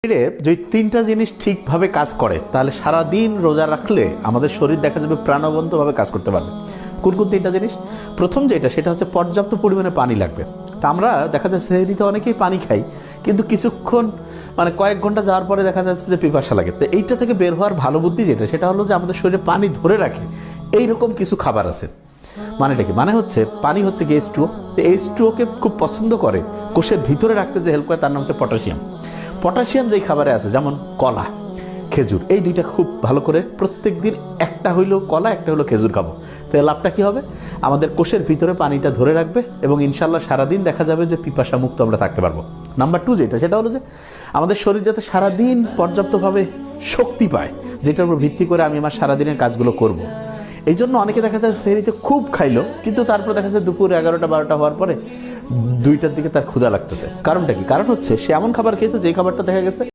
শরীরে যদি তিনটা জিনিস ঠিকভাবে কাজ করে তাহলে সারাদিন রোজা রাখলে আমাদের শরীর দেখা যাবে প্রাণবন্তভাবে কাজ করতে পারবে। কোন কোন তিনটা জিনিস? প্রথম যেটা সেটা হচ্ছে পর্যাপ্ত পরিমাণে পানি লাগবে। তা আমরা দেখা যায় সেহরিতে অনেকেই পানি খাই, কিন্তু কিছুক্ষণ মানে কয়েক ঘন্টা যাওয়ার পরে দেখা যাচ্ছে যে পিপাসা লাগে। তো এইটা থেকে বের হওয়ার ভালো বুদ্ধি যেটা সেটা হলো যে আমাদের শরীরে পানি ধরে রাখে এইরকম কিছু খাবার আছে। মানেটা কি? মানে হচ্ছে পানি হচ্ছে কি H2O। তো H2O-কে খুব পছন্দ করে, কোষের ভিতরে রাখতে যে হেল্প করে তার নাম হচ্ছে পটাশিয়াম। পটাশিয়াম যেই খাবারে আছে, যেমন কলা, খেজুর, এই দুইটা খুব ভালো করে প্রত্যেক দিন একটা হইলো কলা একটা হইলো খেজুর খাবো। তো লাভটা কী হবে? আমাদের কোষের ভিতরে পানিটা ধরে রাখবে এবং ইনশাল্লাহ সারাদিন দেখা যাবে যে পিপাসা মুক্ত আমরা থাকতে পারবো। নাম্বার 2 যেটা সেটা হলো যে আমাদের শরীর যাতে সারাদিন পর্যাপ্তভাবে শক্তি পায়, যেটার উপর ভিত্তি করে আমি আমার সারাদিনের কাজগুলো করব। এই জন্য অনেকে দেখা যায় সেহরিতে খুব খাইলো, কিন্তু তারপর দেখা যায় দুপুর 11টা 12টা হওয়ার পরে 2টার দিকে তার ক্ষুধা লাগতেছে। কারণটা কি? কারণ হচ্ছে সে এমন খাবার খেয়েছে যেই খাবারটা দেখা গেছে